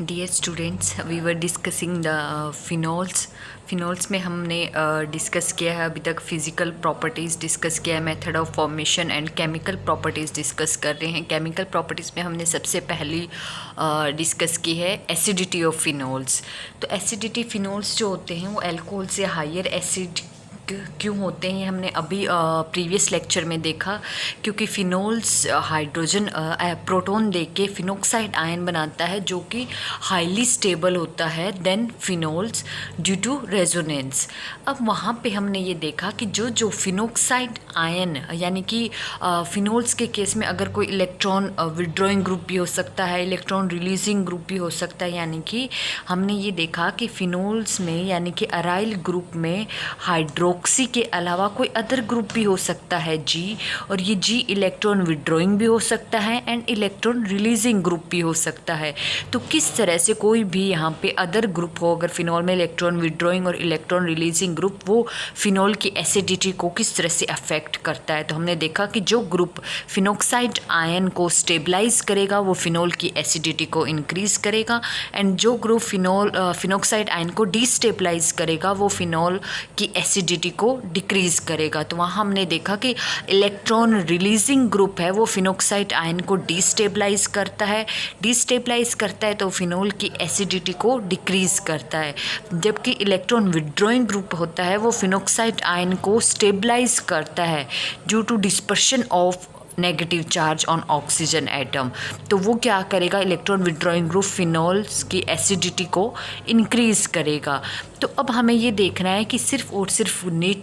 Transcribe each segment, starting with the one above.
Dear students, we were discussing the phenols में हमने discuss किया है अभी तक फिज़िकल प्रॉपर्टीज़ डिस्कस किया है, method of formation and chemical properties discuss कर रहे हैं। केमिकल प्रॉपर्टीज़ में हमने सबसे पहली डिस्कस की है एसिडिटी ऑफ फिनोल्स। तो एसिडिटी फिनोल्स जो होते हैं वो अल्कोहल से हायर एसिड क्यों होते हैं, ये हमने अभी प्रीवियस लेक्चर में देखा। क्योंकि फिनोल्स हाइड्रोजन प्रोटॉन देके फिनोक्साइड आयन बनाता है जो कि हाईली स्टेबल होता है then phenols due to resonance. अब वहाँ पे हमने ये देखा कि जो फिनोक्साइड आयन यानी कि फिनोल्स के केस में अगर कोई इलेक्ट्रॉन विड्रॉइंग ग्रुप भी हो सकता है, इलेक्ट्रॉन रिलीजिंग ग्रुप भी हो सकता है। यानी कि हमने ये देखा कि फिनोल्स में यानी कि अराइल ग्रुप में हाइड्रोक्सी के अलावा कोई अदर ग्रुप भी हो सकता है जी, और ये जी इलेक्ट्रॉन विड्रॉइंग भी हो सकता है एंड इलेक्ट्रॉन रिलीजिंग ग्रुप भी हो सकता है। तो किस तरह से कोई भी यहाँ पे अदर ग्रुप हो, अगर फिनोल में इलेक्ट्रॉन विड्रॉइंग और इलेक्ट्रॉन रिलीजिंग ग्रुप, वो फिनोल की एसिडिटी को किस तरह से अफेक्ट करता है। तो हमने देखा कि जो ग्रुप फिनोक्साइड आयन को स्टेबलाइज करेगा वो फिनोल की एसिडिटी को इंक्रीज करेगा, एंड जो ग्रुप फिनोक्साइड आयन को डिस्टेबलाइज करेगा वो फिनोल की एसिडिटी को डिक्रीज करेगा। तो वहाँ हमने देखा कि इलेक्ट्रॉन रिलीजिंग ग्रुप है वो फिनोक्साइड आयन को डिस्टेबलाइज करता है तो फिनोल की एसिडिटी को डिक्रीज करता है, जबकि इलेक्ट्रॉन विड्रॉइंग ग्रुप होता है वो फिनोक्साइड आयन को स्टेबलाइज करता है due to dispersion of negative charge on oxygen atom. तो वो क्या करेगा, इलेक्ट्रॉन विड्रॉइंग ग्रुप फिनोल्स की एसिडिटी को इंक्रीज करेगा। तो अब हमें ये देखना है कि सिर्फ और सिर्फ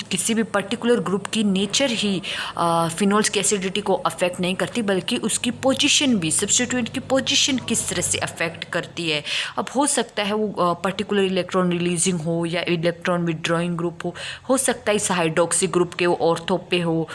किसी भी पर्टिकुलर ग्रुप की नेचर ही फिनोल्स की एसिडिटी को अफेक्ट नहीं करती, बल्कि उसकी पोजीशन भी, सब्स्टिट्यूएंट की पोजीशन किस तरह से अफेक्ट करती है। अब हो सकता है वो पर्टिकुलर इलेक्ट्रॉन रिलीजिंग हो या इलेक्ट्रॉन विड्रॉइंग ग्रुप हो सकता है इस हाइड्रोक्सी ग्रुप के वो ऑर्थो पे हो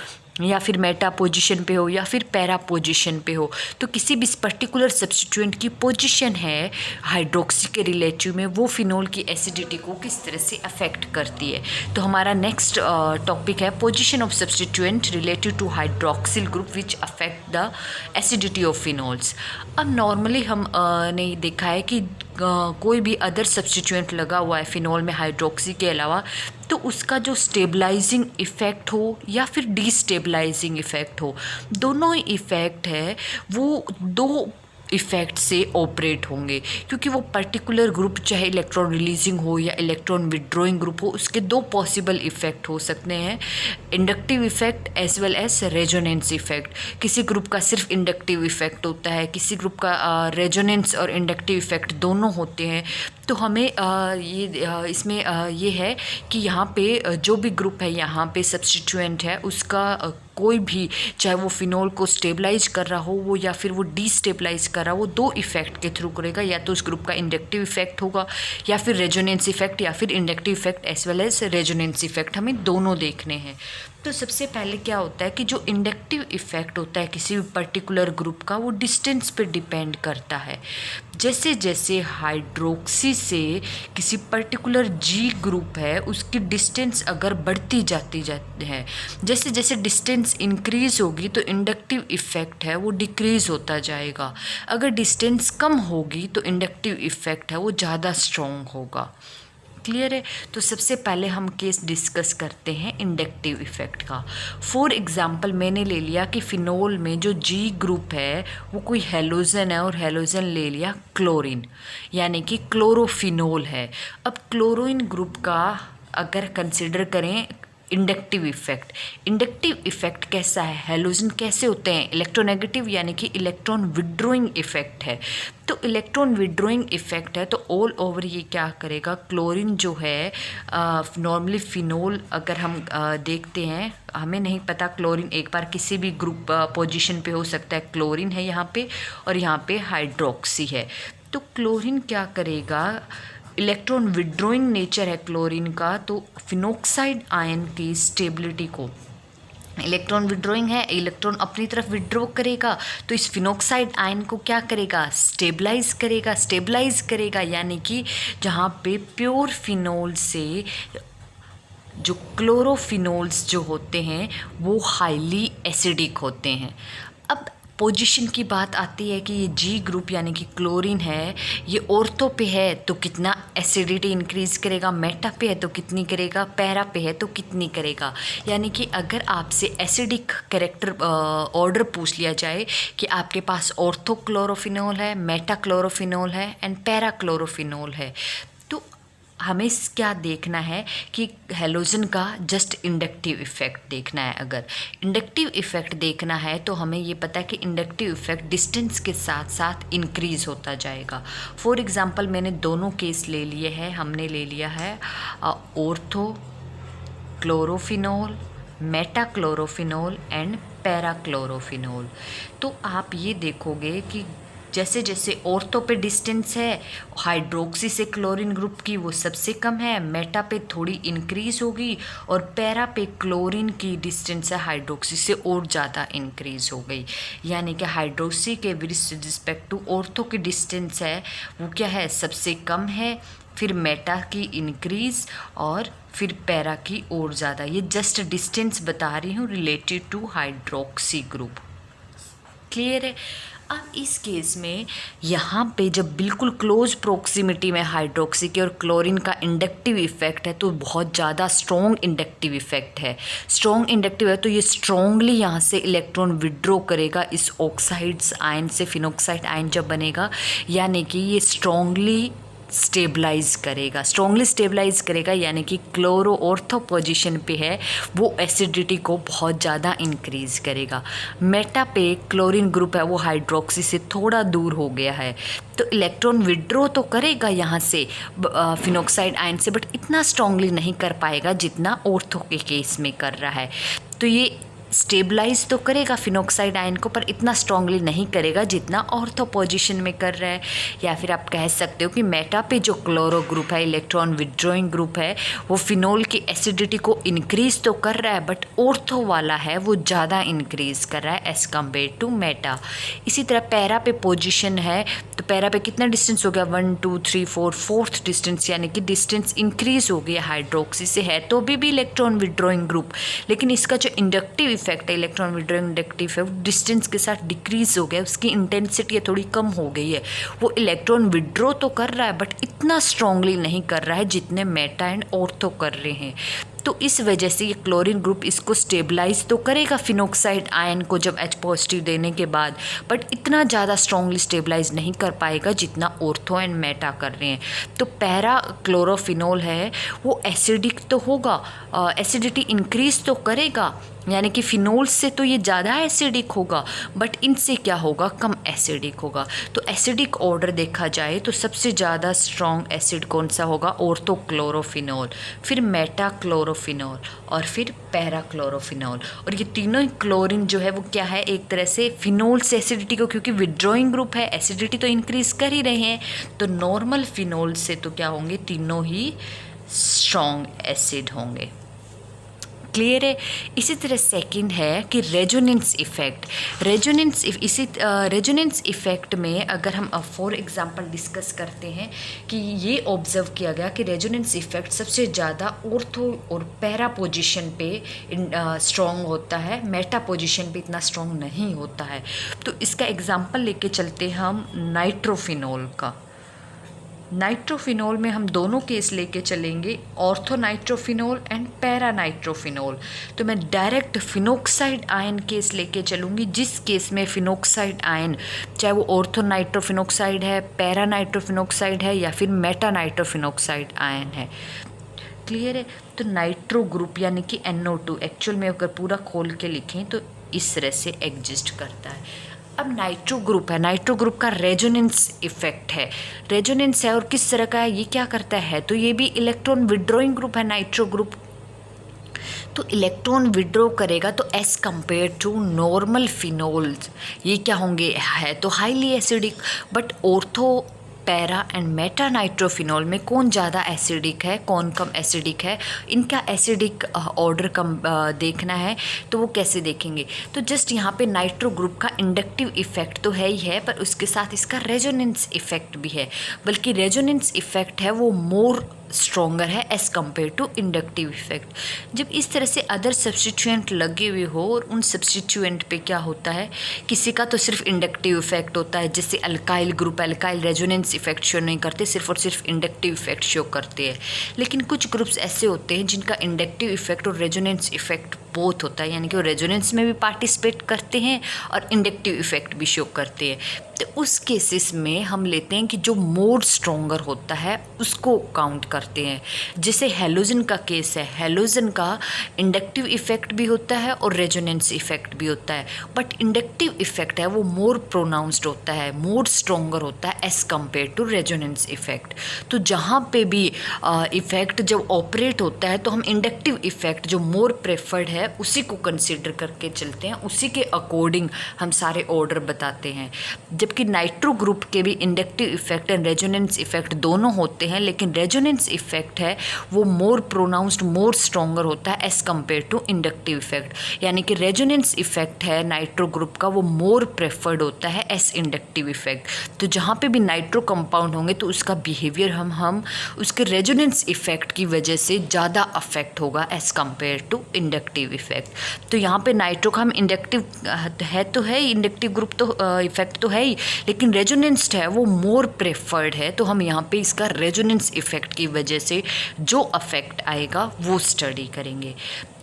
या फिर मेटा पोजीशन पे हो या फिर पैरा पोजीशन पे हो। तो किसी भी पर्टिकुलर सब्स्टिट्यूएंट की पोजीशन है हाइड्रोक्सी के रिलेटिव में, वो फिनोल की एसिडिटी को किस तरह से अफेक्ट करती है। तो हमारा नेक्स्ट टॉपिक है position of substituent relative to hydroxyl group which affect the acidity of phenols. अब नॉर्मली हम ने देखा है कि कोई भी अदर सब्स्टिट्यूएंट लगा हुआ है फिनोल में हाइड्रोक्सी के अलावा, तो उसका जो स्टेबलाइजिंग इफ़ेक्ट हो या फिर डिस्टेबलाइजिंग इफ़ेक्ट हो, दोनों इफ़ेक्ट है वो दो इफ़ेक्ट से ऑपरेट होंगे। क्योंकि वो पर्टिकुलर ग्रुप चाहे इलेक्ट्रॉन रिलीजिंग हो या इलेक्ट्रॉन विड्रॉइंग ग्रुप हो, उसके दो पॉसिबल इफ़ेक्ट हो सकते हैं, inductive effect as well as resonance effect. किसी ग्रुप का सिर्फ इंडक्टिव इफ़ेक्ट होता है, किसी ग्रुप का रेजोनेंस और इंडक्टिव इफ़ेक्ट दोनों होते हैं। तो हमें इसमें ये है कि यहाँ पे जो भी ग्रुप है, यहाँ पे सब्स्टिट्यूएंट है, उसका कोई भी, चाहे वो फिनोल को स्टेबलाइज कर रहा हो वो या फिर वो डिस्टेबलाइज कर रहा हो, वो दो इफ़ेक्ट के थ्रू करेगा। या तो उस ग्रुप का इंडक्टिव इफेक्ट होगा या फिर रेजोनेंस इफेक्ट या फिर inductive effect as well as resonance effect, हमें दोनों देखने हैं। तो सबसे पहले क्या होता है कि जो इंडक्टिव इफेक्ट होता है किसी भी पर्टिकुलर ग्रुप का, वो डिस्टेंस पे डिपेंड करता है। जैसे जैसे हाइड्रोक्सी से किसी पर्टिकुलर जी ग्रुप है उसकी डिस्टेंस अगर बढ़ती जाती है, जैसे जैसे डिस्टेंस इंक्रीज होगी तो इंडक्टिव इफेक्ट है वो डिक्रीज होता जाएगा। अगर डिस्टेंस कम होगी तो इंडक्टिव इफेक्ट है वो ज़्यादा स्ट्रॉन्ग होगा। क्लियर है। तो सबसे पहले हम केस डिस्कस करते हैं इंडक्टिव इफेक्ट का। फॉर एग्जांपल मैंने ले लिया कि फिनोल में जो जी ग्रुप है वो कोई हेलोजन है और हेलोजन ले लिया क्लोरीन, यानी कि क्लोरोफिनोल है। अब क्लोरीन ग्रुप का अगर कंसिडर करें इंडक्टिव इफेक्ट कैसा है, हेलोजन कैसे होते हैं, इलेक्ट्रोनेगेटिव यानी कि इलेक्ट्रॉन विड्रॉइंग इफेक्ट है। तो इलेक्ट्रॉन विड्रॉइंग इफेक्ट है तो ऑल ओवर ये क्या करेगा, क्लोरीन जो है, नॉर्मली फिनोल अगर हम देखते हैं, हमें नहीं पता क्लोरीन एक बार किसी भी ग्रुप पोजीशन पे हो सकता है, क्लोरीन है यहाँ पे और यहाँ पे हाइड्रोक्सी है। तो क्लोरीन क्या करेगा, इलेक्ट्रॉन विड्रॉइंग नेचर है क्लोरीन का, तो फिनोक्साइड आयन की स्टेबिलिटी को, इलेक्ट्रॉन विड्रॉइंग है, इलेक्ट्रॉन अपनी तरफ विड्रॉ करेगा तो इस फिनोक्साइड आयन को क्या करेगा, स्टेबलाइज करेगा। यानी कि जहाँ पे प्योर फिनोल से जो क्लोरोफिनोल्स जो होते हैं वो हाईली एसिडिक होते हैं। अब पोजीशन की बात आती है कि ये जी ग्रुप यानी कि क्लोरीन है, ये ऑर्थो पे है तो कितना एसिडिटी इंक्रीज करेगा, मेटा पे है तो कितनी करेगा, पैरा पे है तो कितनी करेगा। यानी कि अगर आपसे एसिडिक कैरेक्टर ऑर्डर पूछ लिया जाए कि आपके पास ऑर्थो क्लोरोफिनोल है, मेटा क्लोरोफिनोल है एंड पैरा क्लोरोफिनोल है, तो हमें क्या देखना है कि हेलोजन का जस्ट इंडक्टिव इफेक्ट देखना है। अगर इंडक्टिव इफेक्ट देखना है तो हमें ये पता है कि इंडक्टिव इफेक्ट डिस्टेंस के साथ साथ इंक्रीज होता जाएगा। फॉर एग्जांपल मैंने दोनों केस ले लिए हैं, हमने ले लिया है ऑर्थो क्लोरोफिनोल, मेटा क्लोरोफिनोल एंड पैरा क्लोरोफिनोल। तो आप ये देखोगे कि जैसे जैसे ऑर्थो पे डिस्टेंस है हाइड्रोक्सी से क्लोरीन ग्रुप की वो सबसे कम है, मेटा पे थोड़ी इंक्रीज होगी और पैरा पे क्लोरीन की डिस्टेंस है हाइड्रोक्सी से और ज़्यादा इंक्रीज हो गई। यानी कि हाइड्रोक्सी के विद रिस्पेक्ट टू ऑर्थो की डिस्टेंस है वो क्या है, सबसे कम है, फिर मेटा की इंक्रीज और फिर पैरा की और ज़्यादा। ये जस्ट डिस्टेंस बता रही हूँ related two hydroxy group. Clear है। अब इस केस में यहाँ पे जब बिल्कुल क्लोज प्रोक्सिमिटी में हाइड्रोक्सी के और क्लोरीन का इंडक्टिव इफेक्ट है तो बहुत ज़्यादा स्ट्रॉन्ग इंडक्टिव इफेक्ट है। स्ट्रॉन्ग इंडक्टिव है तो ये स्ट्रॉन्गली यहाँ से इलेक्ट्रॉन विड्रॉ करेगा इस ऑक्साइड्स आयन से, फिनॉक्साइड आयन जब बनेगा, यानी कि ये स्ट्रॉन्गली स्टेबलाइज करेगा यानी कि क्लोरो ऑर्थो पोजीशन पे है वो एसिडिटी को बहुत ज़्यादा इंक्रीज करेगा। मेटा पे क्लोरीन ग्रुप है वो हाइड्रोक्सी से थोड़ा दूर हो गया है तो इलेक्ट्रॉन विड्रॉ तो करेगा यहाँ से फिनॉक्साइड आयन से, बट इतना स्ट्रांगली नहीं कर पाएगा जितना ऑर्थो के केस में कर रहा है। तो ये स्टेबलाइज तो करेगा फिनॉक्साइड आयन को पर इतना स्ट्रांगली नहीं करेगा जितना ऑर्थो पोजीशन में कर रहा है। या फिर आप कह सकते हो कि मेटा पे जो क्लोरो ग्रुप है, इलेक्ट्रॉन विड्रॉइंग ग्रुप है, वो फिनोल की एसिडिटी को इंक्रीज तो कर रहा है बट ऑर्थो वाला है वो ज़्यादा इंक्रीज कर रहा है एज़ कम्पेयर टू मेटा। इसी तरह पैरा पे पोजिशन है तो पैरा पे कितना डिस्टेंस हो गया, 1 2 3 4 फोर्थ डिस्टेंस, यानी कि डिस्टेंस इंक्रीज हो गया हाइड्रोक्सी से है तो भी इलेक्ट्रॉन विड्रॉइंग ग्रुप, लेकिन इसका जो इंडक्टिव इफेक्ट है इलेक्ट्रॉन विड्रॉइंग इंडक्टिव है वो डिस्टेंस के साथ डिक्रीज हो गया, उसकी इंटेंसिटी थोड़ी कम हो गई है। वो इलेक्ट्रॉन विड्रॉ तो कर रहा है बट इतना स्ट्रांगली नहीं कर रहा है जितने मेटा एंड ऑर्थो कर रहे हैं। तो इस वजह से ये क्लोरीन ग्रुप इसको स्टेबलाइज तो करेगा फिनॉक्साइड आयन को जब H पॉजिटिव देने के बाद, बट इतना ज़्यादा स्ट्रांगली स्टेबलाइज नहीं कर पाएगा जितना ऑर्थो एंड मेटा कर रहे हैं। तो पैरा क्लोरोफिनोल है वो एसिडिक तो होगा, एसिडिटी इंक्रीज तो करेगा, यानी कि फिनोल से तो ये ज़्यादा एसिडिक होगा बट इनसे क्या होगा, कम एसिडिक होगा। तो एसिडिक ऑर्डर देखा जाए तो सबसे ज़्यादा स्ट्रॉन्ग एसिड कौन सा होगा, ऑर्थो क्लोरोफिनोल, फिर मेटा क्लोरोफिनोल और फिर पैरा क्लोरोफिनोल। और ये तीनों ही क्लोरीन जो है वो क्या है, एक तरह से फिनोल से एसिडिटी को, क्योंकि विड्रॉइंग ग्रुप है एसिडिटी तो इंक्रीज कर ही रहे हैं, तो नॉर्मल फिनोल से तो क्या होंगे, तीनों ही स्ट्रॉन्ग एसिड होंगे। क्लियर है। इसी तरह सेकंड है कि रेजोनेंस इफेक्ट। रेजोनेंस इफेक्ट में अगर हम फॉर एग्जांपल डिस्कस करते हैं कि ये ऑब्जर्व किया गया कि रेजोनेंस इफेक्ट सबसे ज़्यादा ऑर्थो और पैरा पोजीशन पे स्ट्रॉन्ग होता है, मेटा पोजीशन पे इतना स्ट्रॉन्ग नहीं होता है। तो इसका एग्जांपल लेके चलते हैं हम नाइट्रोफिनोल का। नाइट्रोफिनोल में हम दोनों केस लेके चलेंगे, ortho nitrophenol and para nitrophenol. तो मैं डायरेक्ट फिनॉक्साइड आयन केस लेके चलूँगी, जिस केस में फिनॉक्साइड आयन चाहे वो ऑर्थो नाइट्रोफिनॉक्साइड है, पैरा नाइट्रोफिनॉक्साइड है या फिर मेटा नाइट्रोफिनॉक्साइड आयन है। क्लियर है। तो नाइट्रो ग्रुप यानी कि NO2 एक्चुअल में अगर पूरा खोल के लिखें तो इस तरह से एग्जिस्ट करता है। अब नाइट्रो ग्रुप है, नाइट्रो ग्रुप का रेजोनेंस इफेक्ट है, रेजोनेंस है और किस तरह का है, ये क्या करता है, तो ये भी इलेक्ट्रॉन विड्रॉइंग ग्रुप है नाइट्रो ग्रुप। तो इलेक्ट्रॉन विड्रॉ करेगा तो as compare to normal phenols ये क्या होंगे, है तो highly acidic, but ortho para and meta nitrophenol में कौन ज़्यादा एसिडिक है, कौन कम एसिडिक है, इनका एसिडिक ऑर्डर कम देखना है तो वो कैसे देखेंगे। तो जस्ट यहाँ पे नाइट्रो ग्रुप का इंडक्टिव इफेक्ट तो है ही है पर उसके साथ इसका रेजोनेंस इफेक्ट भी है, बल्कि रेजोनेंस इफेक्ट है वो मोर स्ट्रॉन्गर है as compare to inductive effect. जब इस तरह से अदर सब्स्टिट्यूएंट लगे हुए हो और उन सब्स्टिट्यूएंट पे क्या होता है, किसी का तो सिर्फ इंडक्टिव इफेक्ट होता है, जैसे alkyl group, alkyl resonance effect show नहीं करते, सिर्फ और सिर्फ इंडक्टिव इफेक्ट शो करते हैं। लेकिन कुछ ग्रुप्स ऐसे होते हैं जिनका इंडक्टिव इफेक्ट और रेजोनेंस इफेक्ट बोथ होता है, यानी कि वो रेजोनेंस में भी पार्टिसिपेट करते हैं और इंडक्टिव इफेक्ट भी शो करते हैं। तो उस केसेस में हम लेते हैं कि जो मोर स्ट्रॉन्गर होता है उसको काउंट करते हैं। जैसे हेलोजन का केस है, हेलोजन का इंडक्टिव इफेक्ट भी होता है और रेजोनेंस इफेक्ट भी होता है, बट इंडक्टिव इफेक्ट है वो मोर प्रोनाउंस्ड होता है, मोर स्ट्रॉन्गर होता है as compare to resonance effect. तो जहाँ पे भी इफेक्ट जब ऑपरेट होता है तो हम इंडक्टिव इफेक्ट जो मोर प्रेफर्ड है उसी को कंसिडर करके चलते हैं, उसी के अकॉर्डिंग हम सारे ऑर्डर बताते हैं। जबकि नाइट्रो ग्रुप के भी inductive effect and resonance effect दोनों होते हैं, लेकिन रेजोनेंस इफेक्ट है वो मोर प्रोनाउंस्ड, मोर स्ट्रॉन्गर होता है as compare to inductive effect. यानी कि रेजोनेंस इफेक्ट है नाइट्रो ग्रुप का वो मोर प्रेफर्ड होता है एज इंडक्टिव इफेक्ट। तो जहाँ पे भी नाइट्रो कंपाउंड होंगे तो उसका बिहेवियर हम उसके रेजोनेंस इफेक्ट की वजह से ज़्यादा अफेक्ट होगा as compare to inductive effect. तो यहाँ पे नाइट्रो का हम इंडक्टिव है तो है, इंडक्टिव ग्रुप तो इफेक्ट तो है ही, लेकिन रेजोनेंस है वो मोर प्रेफर्ड है, तो हम यहाँ पे इसका रेजोनेंस इफेक्ट की वजह से जो अफेक्ट आएगा वो स्टडी करेंगे।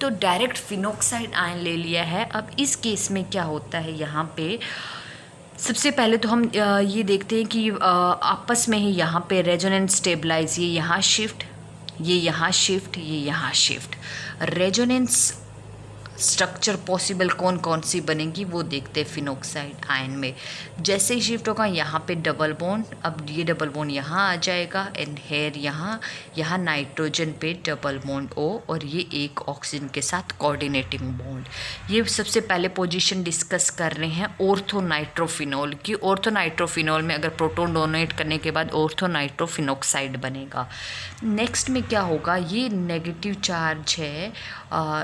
तो डायरेक्ट फिनॉक्साइड आयन ले लिया है। अब इस केस में क्या होता है, यहाँ पे सबसे पहले तो हम ये देखते हैं कि आपस में ही यहाँ पे रेजोनेंस स्टेबलाइज, ये यहाँ शिफ्ट, ये यहाँ शिफ्ट, ये यहाँ शिफ्ट। रेजोनेंस स्ट्रक्चर पॉसिबल कौन कौन सी बनेगी वो देखते हैं फिनॉक्साइड आयन में। जैसे ही शिफ्ट होगा यहाँ पे डबल बॉन्ड, अब ये डबल बॉन्ड यहाँ आ जाएगा एंड हेयर यहाँ नाइट्रोजन पे डबल बॉन्ड O और ये एक ऑक्सीजन के साथ कोऑर्डिनेटिंग बॉन्ड। ये सबसे पहले पोजीशन डिस्कस कर रहे हैं ऑर्थोनाइट्रोफिनॉल की। ऑर्थोनाइट्रोफिनॉल में अगर प्रोटॉन डोनेट करने के बाद ऑर्थोनाइट्रोफिनॉक्साइड बनेगा। नेक्स्ट में क्या होगा, ये नेगेटिव चार्ज है,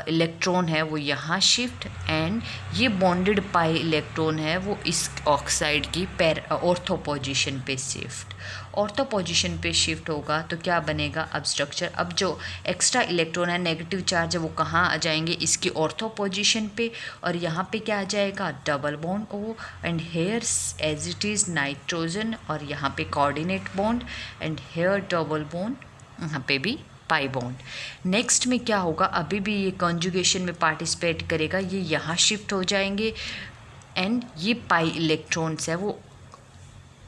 इलेक्ट्रॉन है वो यहाँ शिफ्ट एंड ये बॉन्डेड पाई इलेक्ट्रॉन है वो इस ऑक्साइड की ऑर्थो पोजीशन पे शिफ्ट। ऑर्थो पोजीशन पे शिफ्ट होगा तो क्या बनेगा अब स्ट्रक्चर, अब जो एक्स्ट्रा इलेक्ट्रॉन है नेगेटिव चार्ज है वो कहाँ आ जाएंगे, इसकी ऑर्थो पोजीशन पे, और यहाँ पे क्या आ जाएगा double bond O and here as it is nitrogen और यहाँ पे coordinate bond and here double bond, यहाँ पे भी पाई बॉन्ड। नेक्स्ट में क्या होगा, अभी भी ये कॉन्जुगेशन में पार्टिसिपेट करेगा, ये यहाँ शिफ्ट हो जाएंगे एंड ये पाई इलेक्ट्रॉन्स है वो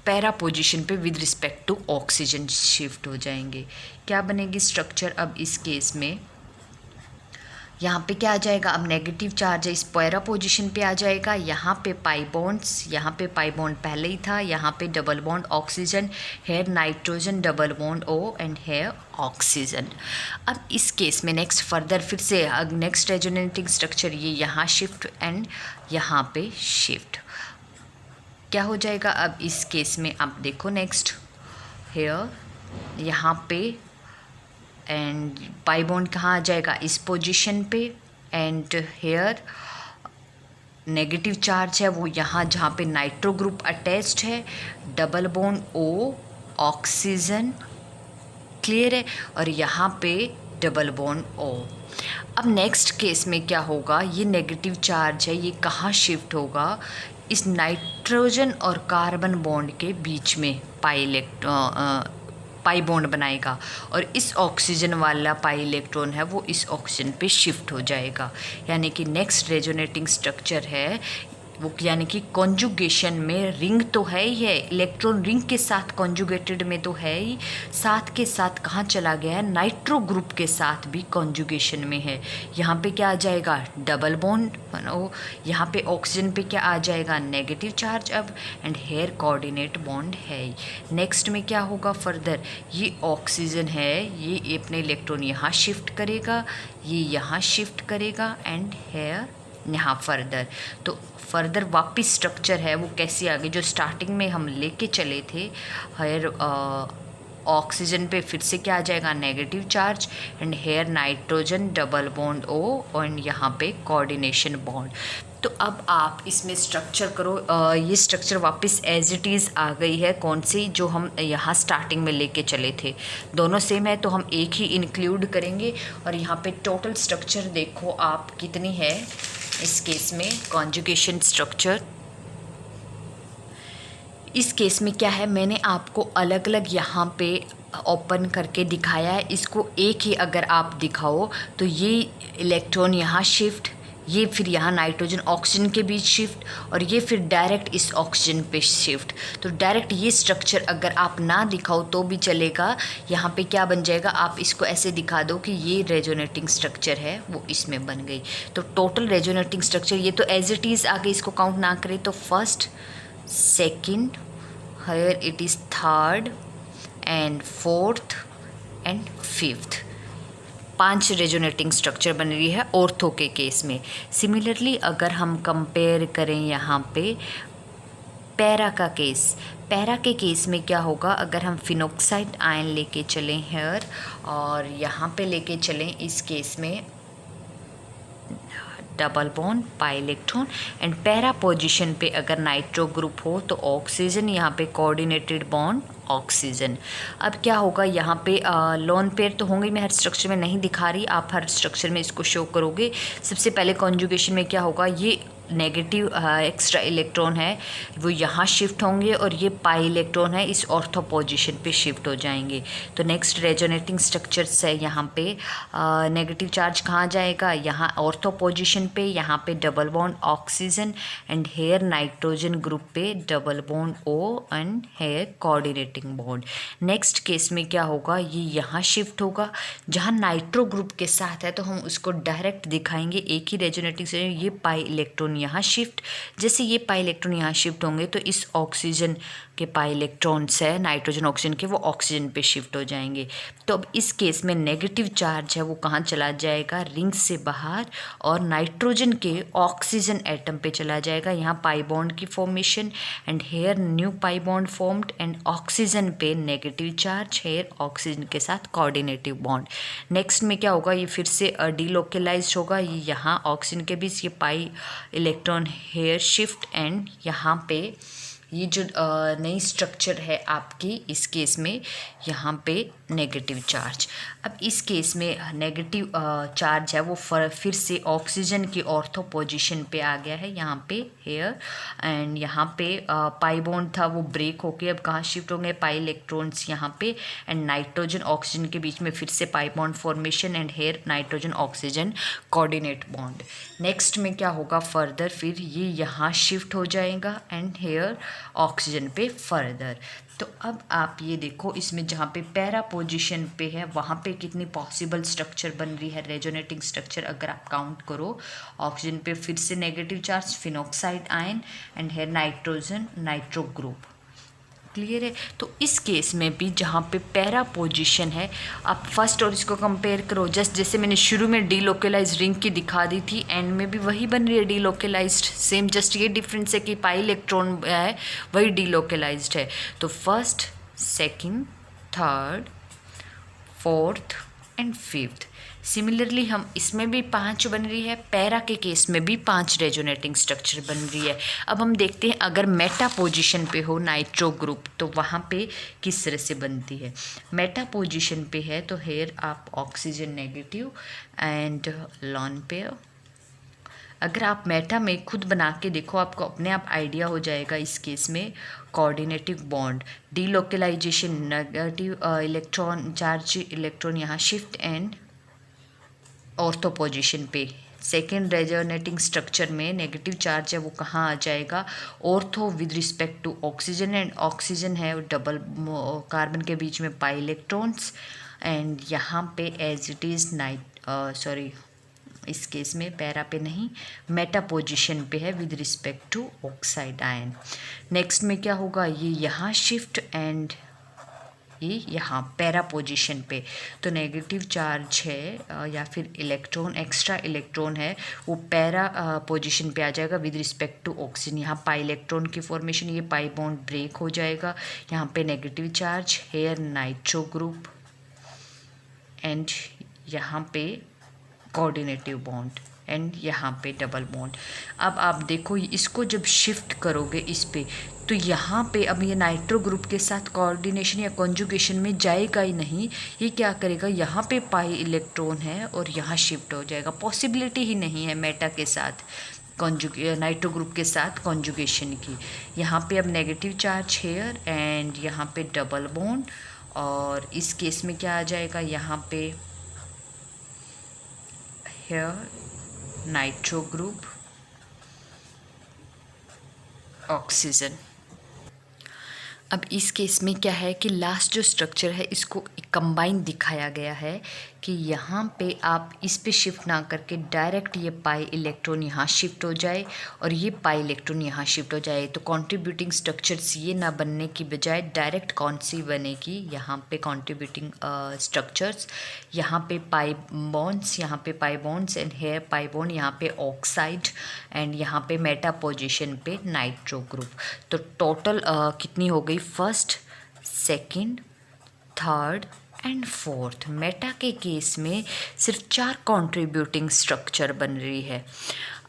पैरा पोजीशन पे with respect to oxygen shift हो जाएंगे। क्या बनेगी स्ट्रक्चर अब इस केस में, यहाँ पे क्या आ जाएगा, अब नेगेटिव चार्ज है इस पैरा पोजीशन पे आ जाएगा, यहाँ पे पाई बॉन्ड्स, यहाँ पे पाई बॉन्ड पहले ही था, यहाँ पे double bond oxygen, here nitrogen double bond O and here oxygen. अब इस केस में नेक्स्ट फर्दर फिर से नेक्स्ट रेजोनेटिंग स्ट्रक्चर ये यहाँ शिफ्ट एंड यहाँ पे शिफ्ट। क्या हो जाएगा अब इस केस में, आप देखो नेक्स्ट हेयर यहाँ पे एंड पाई बॉन्ड कहाँ आ जाएगा इस पोजीशन पे एंड हेयर नेगेटिव चार्ज है वो यहाँ जहाँ पे नाइट्रो ग्रुप अटैच्ड है, double bond O oxygen, clear है, और यहाँ पे डबल बॉन्ड O। अब नेक्स्ट केस में क्या होगा, ये नेगेटिव चार्ज है ये कहाँ शिफ्ट होगा, इस नाइट्रोजन और कार्बन बॉन्ड के बीच में पाई बॉन्ड बनाएगा और इस ऑक्सीजन वाला पाई इलेक्ट्रॉन है वो इस ऑक्सीजन पे शिफ्ट हो जाएगा। यानी कि नेक्स्ट रेजोनेटिंग स्ट्रक्चर है वो, यानी कि कॉन्जुगेशन में रिंग तो है ही है, इलेक्ट्रॉन रिंग के साथ कॉन्जुगेटेड में तो है ही, साथ के साथ कहाँ चला गया है नाइट्रो ग्रुप के साथ भी कॉन्जुगेशन में है। यहाँ पे क्या आ जाएगा डबल बॉन्ड O, यहाँ पे ऑक्सीजन पे क्या आ जाएगा नेगेटिव चार्ज अब एंड हेयर कोऑर्डिनेट बॉन्ड है ही। नेक्स्ट में क्या होगा फर्दर, ये ऑक्सीजन है ये अपने इलेक्ट्रॉन यहाँ शिफ्ट करेगा, ये यहाँ शिफ्ट करेगा एंड हेयर यहाँ फर्दर। तो फर्दर वापस स्ट्रक्चर है वो कैसी आ गई, जो स्टार्टिंग में हम लेके चले थे हेयर ऑक्सीजन पे फिर से क्या आ जाएगा negative charge and here nitrogen double bond O और यहाँ पे कोऑर्डिनेशन बॉन्ड। तो अब आप इसमें स्ट्रक्चर करो। ये स्ट्रक्चर वापस एज इट इज़ आ गई है, कौन सी जो हम यहाँ स्टार्टिंग में लेके चले थे, दोनों सेम है तो हम एक ही इंक्लूड करेंगे। और यहाँ पे टोटल स्ट्रक्चर देखो आप कितनी है इस केस में, कॉन्जुगेशन स्ट्रक्चर। इस केस में क्या है, मैंने आपको अलग अलग यहाँ पे ओपन करके दिखाया है। इसको एक ही अगर आप दिखाओ तो ये इलेक्ट्रॉन यहाँ शिफ्ट, ये फिर यहाँ नाइट्रोजन ऑक्सीजन के बीच शिफ्ट, और ये फिर डायरेक्ट इस ऑक्सीजन पे शिफ्ट। तो डायरेक्ट ये स्ट्रक्चर अगर आप ना दिखाओ तो भी चलेगा। यहाँ पे क्या बन जाएगा, आप इसको ऐसे दिखा दो कि ये रेजोनेटिंग स्ट्रक्चर है वो इसमें बन गई। तो टोटल रेजोनेटिंग स्ट्रक्चर ये तो एज इट इज़ आगे, इसको काउंट ना करें तो first, second, here it is third and fourth and fifth, 5 resonating structure बन रही है ऑर्थो के केस में। सिमिलरली अगर हम कंपेयर करें यहाँ पे पैरा का केस, पैरा के केस में क्या होगा, अगर हम फिनोक्साइड आयन लेके चलें हेयर और यहाँ पे लेके चलें इस केस में double bond pi electron, and para position पे अगर नाइट्रो ग्रुप हो तो ऑक्सीजन, यहाँ पे कोऑर्डिनेटेड बॉन्ड ऑक्सीजन। अब क्या होगा यहाँ पे लोन पेयर तो होंगे, मैं हर स्ट्रक्चर में नहीं दिखा रही, आप हर स्ट्रक्चर में इसको शो करोगे। सबसे पहले कॉन्जुगेशन में क्या होगा, ये नेगेटिव एक्स्ट्रा इलेक्ट्रॉन है वो यहाँ शिफ्ट होंगे और ये पाई इलेक्ट्रॉन है इस ऑर्थो पोजीशन पे शिफ्ट हो जाएंगे। तो नेक्स्ट रेजोनेटिंग स्ट्रक्चर्स है, यहाँ पे नेगेटिव चार्ज कहाँ जाएगा, यहाँ ऑर्थो पोजीशन पे, यहाँ पे double bond oxygen and here nitrogen group पे double bond O and here coordinating bond. Next case में क्या होगा, ये यहाँ शिफ्ट होगा, जहाँ नाइट्रो ग्रुप के साथ है तो हम उसको डायरेक्ट दिखाएंगे एक ही रेजोनेटिंग से, ये पाई इलेक्ट्रॉन यहाँ शिफ्ट। जैसे ये पाई इलेक्ट्रॉन यहाँ शिफ्ट होंगे तो इस ऑक्सीजन के पाई इलेक्ट्रॉन्स है नाइट्रोजन ऑक्सीजन के, वो ऑक्सीजन पे शिफ्ट हो जाएंगे। तो अब इस केस में नेगेटिव चार्ज है वो कहाँ चला जाएगा, रिंग से बाहर, और नाइट्रोजन के ऑक्सीजन एटम पे चला जाएगा। यहाँ पाई बॉन्ड की formation and here new pi bond formed, and oxygen पे नेगेटिव चार्ज, हेयर ऑक्सीजन के साथ कोऑर्डिनेटिव बॉन्ड। नेक्स्ट में क्या होगा, ये फिर से डीलोकलाइज होगा, ये यहाँ ऑक्सीजन के बीच ये pi electron here shift, and यहाँ पे ये जो नई स्ट्रक्चर है आपकी इस केस में यहाँ पे नेगेटिव चार्ज। अब इस केस में नेगेटिव चार्ज है वो फिर से ऑक्सीजन की ऑर्थो पोजीशन पे आ गया है, यहाँ पे हेयर, एंड यहाँ पे पाई बॉन्ड था वो ब्रेक होके अब कहाँ शिफ्ट होंगे, पाई इलेक्ट्रॉन्स यहाँ पे, एंड नाइट्रोजन ऑक्सीजन के बीच में फिर से pi bond formation and here nitrogen oxygen coordinate bond. Next में क्या होगा फर्दर, फिर ये यहाँ शिफ्ट हो जाएगा एंड हेयर ऑक्सीजन पे फर्दर। तो अब आप ये देखो इसमें जहाँ पे पैरा पोजीशन पे है वहाँ पे कितनी पॉसिबल स्ट्रक्चर बन रही है रेजोनेटिंग स्ट्रक्चर, अगर आप काउंट करो, ऑक्सीजन पे फिर से negative charge, phenoxide ion and here nitrogen nitro group. Clear है। तो इस केस में भी जहाँ पे पैरा पोजीशन है, आप फर्स्ट और इसको कंपेयर करो, जस्ट जैसे मैंने शुरू में डीलोकलाइज रिंग की दिखा दी थी, एंड में भी वही बन रही है डीलोकलाइज्ड सेम, जस्ट ये डिफरेंस है कि पाई इलेक्ट्रॉन है वही डीलोकलाइज्ड है। तो first, second, third, fourth and fifth. Similarly हम इसमें भी 5 बन रही है, पैरा के केस में भी 5 रेजोनेटिंग स्ट्रक्चर बन रही है। अब हम देखते हैं अगर मेटा पोजीशन पे हो नाइट्रो ग्रुप तो वहाँ पे किस तरह से बनती है। मेटा पोजीशन पे है तो हेयर आप oxygen negative and lone pair. अगर आप मेटा में खुद बना के देखो आपको अपने आप आइडिया हो जाएगा। इस केस में coordinative bond, delocalization, negative electron charge electron यहाँ शिफ्ट एंड ऑर्थो पोजीशन पे। सेकेंड रेजोनेटिंग स्ट्रक्चर में नेगेटिव चार्ज है वो कहाँ आ जाएगा, ortho with respect to oxygen, and oxygen है डबल कार्बन के बीच में पाई इलेक्ट्रॉन्स, एंड यहाँ पे एज इट इज़ इस केस में पैरा पे नहीं मेटा पोजीशन पे है with respect to oxide ion. Next में क्या होगा, ये यहाँ शिफ्ट एंड ये यहाँ पैरा पोजीशन पे। तो नेगेटिव चार्ज है या फिर इलेक्ट्रॉन एक्स्ट्रा इलेक्ट्रॉन है वो पैरा पोजीशन पे आ जाएगा विद रिस्पेक्ट टू ऑक्सीजन। यहाँ पाई इलेक्ट्रॉन की फॉर्मेशन, ये पाई बॉन्ड ब्रेक हो जाएगा, यहाँ पे negative charge, here nitro group and यहाँ पे कोऑर्डिनेटिव बॉन्ड एंड यहाँ पे डबल बॉन्ड। अब आप देखो इसको जब शिफ्ट करोगे इस पे, तो यहाँ पे अब ये नाइट्रो ग्रुप के साथ कोऑर्डिनेशन या कॉन्जुगेशन में जाएगा ही नहीं। ये क्या करेगा, यहाँ पे पाई इलेक्ट्रॉन है और यहाँ शिफ्ट हो जाएगा। पॉसिबिलिटी ही नहीं है मेटा के साथ नाइट्रो ग्रुप के साथ कॉन्जुगेशन की। यहाँ पे अब नेगेटिव चार्ज हेयर एंड यहाँ पे डबल बॉन्ड, और इस केस में क्या आ जाएगा, यहाँ पे हेयर नाइट्रो ग्रुप ऑक्सीजन। अब इस केस में क्या है कि लास्ट जो स्ट्रक्चर है इसको कंबाइन दिखाया गया है कि यहाँ पे आप इस पे शिफ्ट ना करके डायरेक्ट ये पाई इलेक्ट्रॉन यहाँ शिफ्ट हो जाए और ये पाई इलेक्ट्रॉन यहाँ शिफ्ट हो जाए। तो कंट्रीब्यूटिंग स्ट्रक्चर्स ये ना बनने की बजाय डायरेक्ट कौन सी बनेगी, यहाँ पे कंट्रीब्यूटिंग स्ट्रक्चर्स, यहाँ पे पाई बॉन्ड्स, यहाँ पे pi bonds and here pi bond, यहाँ पे ऑक्साइड एंड यहाँ पे मेटा पोजिशन पे नाइट्रो ग्रुप। तो टोटल कितनी हो गई, first, second, third and fourth. Meta के केस में सिर्फ 4 कंट्रीब्यूटिंग स्ट्रक्चर बन रही है।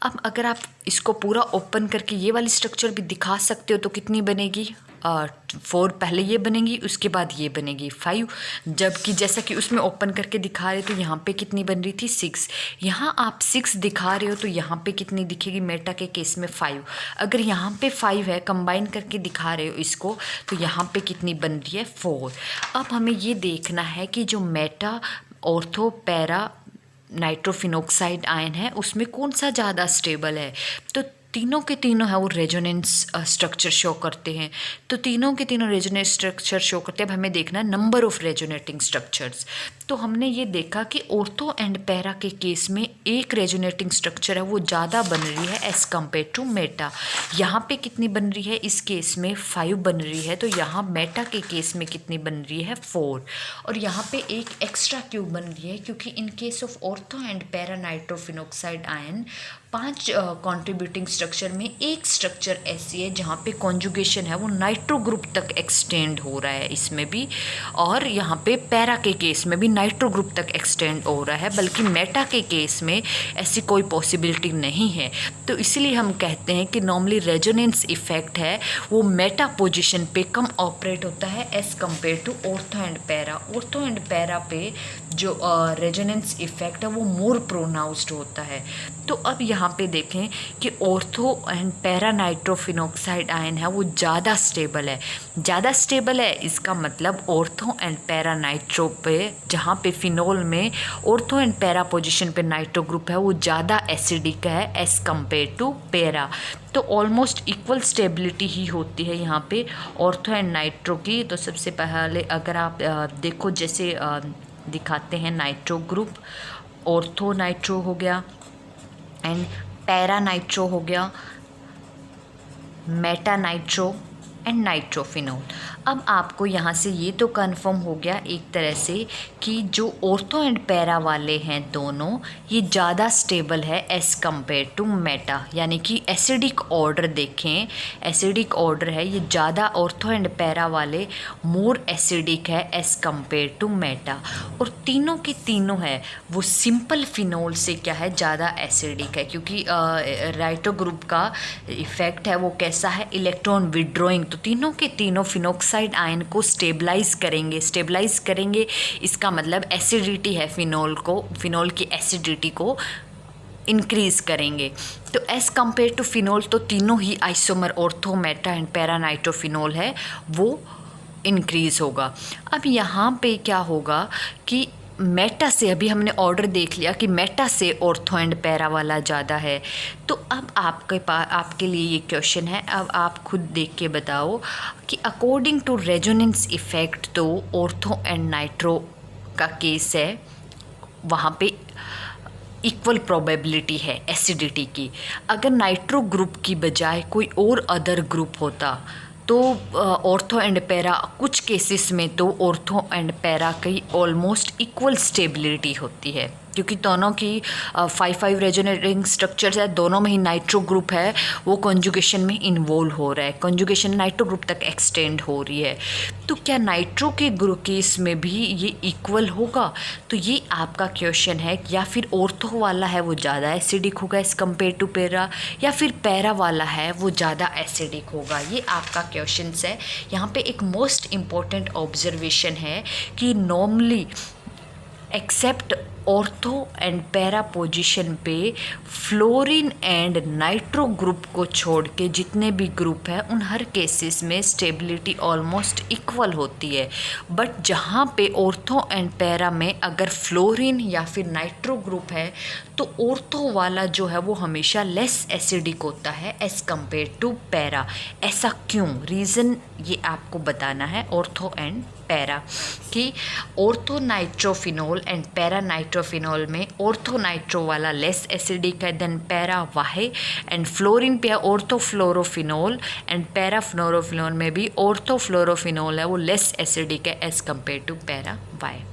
अब अगर आप इसको पूरा ओपन करके ये वाली स्ट्रक्चर भी दिखा सकते हो तो कितनी बनेगी, 4 पहले ये बनेगी, उसके बाद ये बनेगी 5। जबकि जैसा कि उसमें ओपन करके दिखा रहे तो यहाँ पे कितनी बन रही थी, 6। यहाँ आप 6 दिखा रहे हो तो यहाँ पे कितनी दिखेगी, मेटा के केस में 5। अगर यहाँ पे 5 है, कंबाइन करके दिखा रहे हो इसको, तो यहाँ पे कितनी बन रही है, 4। अब हमें ये देखना है कि जो Meta ortho para nitrophenoxide ion है उसमें कौन सा ज़्यादा स्टेबल है। तो तीनों के तीनों है वो रेजोनेंस स्ट्रक्चर शो करते हैं, तो तीनों के तीनों रेजोनेंस स्ट्रक्चर शो करते हैं। अब हमें देखना है नंबर ऑफ रेजोनेटिंग स्ट्रक्चर्स। तो हमने ये देखा कि ऑर्थो एंड पैरा के केस में एक रेजोनेटिंग स्ट्रक्चर है वो ज़्यादा बन रही है एज़ कम्पेयर टू मेटा। यहाँ पे कितनी बन रही है, इस केस में 5 बन रही है, तो यहाँ मेटा के केस में कितनी बन रही है, 4। और यहाँ पे एक एक्स्ट्रा क्यों बन रही है, क्योंकि in case of ortho and para nitrophenoxide ion 5 contributing structure में एक स्ट्रक्चर ऐसी है जहाँ पे कॉन्जुगेशन है वो नाइट्रो ग्रुप तक एक्सटेंड हो रहा है इसमें भी, और यहाँ पे पैरा के केस में भी नाइट्रो ग्रुप तक एक्सटेंड हो रहा है, बल्कि मेटा के केस में ऐसी कोई पॉसिबिलिटी नहीं है। तो इसलिए हम कहते हैं कि नॉर्मली रेजोनेंस इफेक्ट है वो मेटा पोजिशन पे कम ऑपरेट होता है as compare to ortho and para. Ortho and para पे जो रेजोनेंस इफेक्ट है वो मोर प्रोनाउंस्ड होता है। तो अब यहाँ पे देखें कि ortho and para nitrophenoxide ion है वो ज़्यादा स्टेबल है। ज़्यादा स्टेबल है इसका मतलब ऑर्थो एंड पैरा नाइट्रो पे, जहाँ पे फिनोल में ऑर्थो एंड पैरा पोजीशन पे नाइट्रो ग्रुप है वो ज़्यादा एसिडिक है एज़ कम्पेयर टू पैरा। तो ऑलमोस्ट इक्वल स्टेबिलिटी ही होती है यहाँ पे ऑर्थो एंड नाइट्रो की। तो सबसे पहले अगर आप देखो जैसे दिखाते हैं नाइट्रो ग्रुप, ऑर्थो नाइट्रो हो गया एंड पैरा नाइट्रो हो गया, मेटा नाइट्रो एंड नाइट्रोफिनोल। अब आपको यहाँ से ये तो कंफर्म हो गया एक तरह से कि जो ऑर्थो एंड पैरा वाले हैं दोनों ये ज़्यादा स्टेबल है एज़ कम्पेयर टू मेटा, यानी कि एसिडिक ऑर्डर देखें, एसिडिक ऑर्डर है ये ज़्यादा, ऑर्थो एंड पैरा वाले मोर एसिडिक है एज़ कम्पेयर टू मेटा। और तीनों के तीनों है वो सिंपल फिनोल से क्या है, ज़्यादा एसिडिक है, क्योंकि राइटो ग्रुप का इफेक्ट है वो कैसा है, इलेक्ट्रॉन विड्रॉइंग। तो तीनों के तीनों फिनॉक्साइड आयन को स्टेबलाइज करेंगे। इसका मतलब एसिडिटी है फिनोल की एसिडिटी को इंक्रीज करेंगे। तो एज़ कम्पेयर टू फिनोल तो तीनों ही isomer ortho meta and para nitrophenol है वो इंक्रीज होगा। अब यहाँ पे क्या होगा कि मेटा से, अभी हमने ऑर्डर देख लिया कि मेटा से ऑर्थो एंड पैरा वाला ज़्यादा है। तो अब आपके लिए ये क्वेश्चन है, अब आप खुद देख के बताओ कि अकॉर्डिंग टू रेजोनेंस इफेक्ट तो ऑर्थो एंड नाइट्रो का केस है, वहाँ पे इक्वल प्रोबेबिलिटी है एसिडिटी की। अगर नाइट्रो ग्रुप की बजाय कोई और अदर ग्रुप होता तो ऑर्थो एंड पैरा, कुछ केसेस में तो ऑर्थो एंड पैरा की ऑलमोस्ट इक्वल स्टेबिलिटी होती है। क्योंकि दोनों की 5-5 रेजोनेटिंग स्ट्रक्चर्स है, दोनों में ही नाइट्रो ग्रुप है, वो कॉन्जुगेशन में इन्वॉल्व हो रहा है, कॉन्जुगेशन नाइट्रो ग्रुप तक एक्सटेंड हो रही है। तो क्या नाइट्रो के ग्रुप केस में भी ये इक्वल होगा? तो ये आपका क्वेश्चन है। या फिर ऑर्थो वाला है वो ज़्यादा एसिडिक होगा एज़ कम्पेयर टू पैरा, या फिर पैरा वाला है वो ज़्यादा एसिडिक होगा? ये आपका क्वेश्चन है। यहाँ पे एक मोस्ट इम्पॉर्टेंट ऑब्जर्वेशन है कि normally except ortho and para position पे फ्लोरीन एंड नाइट्रो ग्रुप को छोड़ के जितने भी ग्रुप हैं उन हर केसेस में स्टेबिलिटी ऑलमोस्ट इक्वल होती है। बट जहाँ पे ऑर्थो एंड पैरा में अगर फ्लोरीन या फिर नाइट्रो ग्रुप है तो ऑर्थो वाला जो है वो हमेशा लेस एसिडिक होता है एज़ कम्पेयर टू पैरा। ऐसा क्यों? रीज़न ये आपको बताना है ऑर्थो एंड पैरा कि ortho nitrophenol and para nitrophenol में ऑर्थो नाइट्रो वाला लेस एसिडिक है देन पैरा वाई, एंड फ्लोरीन पे ortho fluorophenol and para fluorophenol में भी ऑर्थो फ्लोरोफिनोल है वो लेस एसिडिक है as compare to para Y.